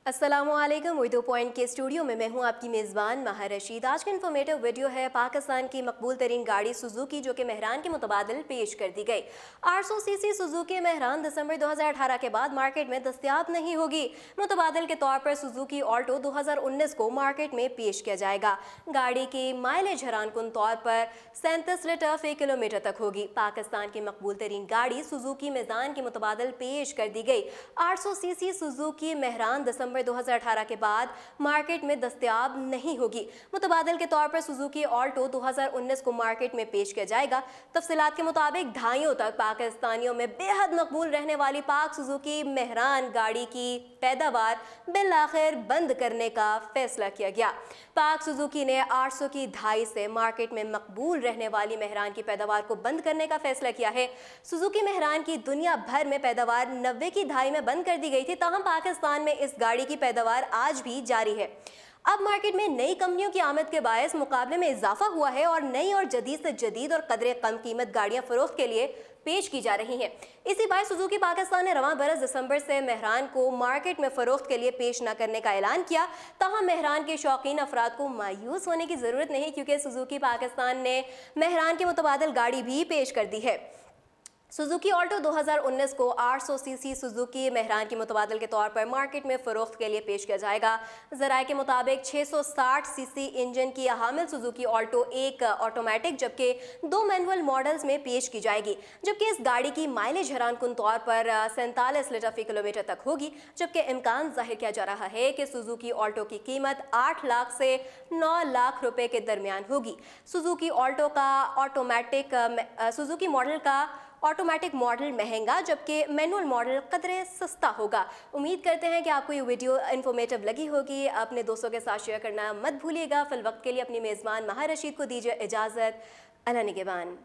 अस्सलामुअलैकुम। उर्दू पॉइंट के स्टूडियो में मैं हूं आपकी मेज़बान माहिर रशीद। आज का इन्फॉर्मेटिव वीडियो है पाकिस्तान की मकबूल तरीन गाड़ी सुजुकी जो कि मेहरान के मुतबादिल पेश कर दी गई। 800 सीसी सुजुकी मेहरान दिसंबर 2018 के बाद मार्केट में दस्तयाब नहीं होगी। मुतबादिल के तौर पर सुजुकी ऑल्टो 2019 को मार्केट में पेश किया जाएगा। गाड़ी की माइलेज हैरानकुन तौर पर 37 लीटर फी किलोमीटर तक होगी। पाकिस्तान की मकबूल तरीन गाड़ी सुजुकी मेज़ान के मुतबादिल पेश कर दी गई। 800 सीसी सुजुकी मेहरान दिसंबर 2018 के बाद मार्केट में दस्तयाब नहीं होगी। मुतबादिल के तौर पर सुजुकी ऑल्टो 2019 को मार्केट में पेश किया जाएगा। तफसीलात के मुताबिक दहाइयों तक पाकिस्तानियों में बेहद मकबूल रहने वाली पाक सुजुकी मेहरान गाड़ी की पैदावार बिलाखिर बंद करने का फैसला किया गया। पाक सुजुकी ने 800 की दहाई से मार्केट में मकबूल रहने वाली मेहरान की पैदावार को बंद करने का फैसला किया है। सुजुकी मेहरान की दुनिया भर में पैदावार 90 की दहाई में बंद कर दी गई थी, ताहम पाकिस्तान में इस गाड़ी की पैदावार आज भी जारी है। अब मार्केट में नई कंपनियों की आमद के बायस मुकाबले में इजाफा हुआ है और नई और जदीद से जदीद और कदरे कम कीमत गाड़ियां फरोख्त के लिए पेश की जा रही हैं। इसी बायस सुजुकी पाकिस्तान ने रवां बरस दिसंबर से मेहरान को मार्केट में फरोख्त के लिए पेश न करने का ऐलान किया। ताहम मेहरान के शौकीन अफराद को मायूस होने की जरूरत नहीं, क्योंकि सुजुकी पाकिस्तान ने मेहरान के मुतबादिल गाड़ी भी पेश कर दी है। सुजुकी ऑल्टो 2019 को 800 सीसी सुजुकी मेहरान की मुतबादिल के तौर पर मार्केट में फरोख्त के लिए पेश किया जाएगा। ज़राए के मुताबिक 660 सीसी इंजन की हामिल सुजुकी ऑल्टो एक ऑटोमेटिक जबकि 2 मैनुअल मॉडल्स में पेश की जाएगी। जबकि इस गाड़ी की माइलेज हैरानकुन तौर पर 47 लीटर फी किलोमीटर तक होगी। जबकि इम्कान जाहिर किया जा रहा है कि सुजुकी ऑल्टो की कीमत 8 लाख से 9 लाख रुपए के दरमियान होगी। सुजुकी ऑल्टो का सुजुकी मॉडल का ऑटोमेटिक मॉडल महंगा जबकि मैनुअल मॉडल कदरे सस्ता होगा। उम्मीद करते हैं कि आपको ये वीडियो इन्फॉर्मेटिव लगी होगी। अपने दोस्तों के साथ शेयर करना मत भूलिएगा। फिल वक्त के लिए अपनी मेज़बान माहिर रशीद को दीजिए इजाज़त। अल्लाह निगहबान।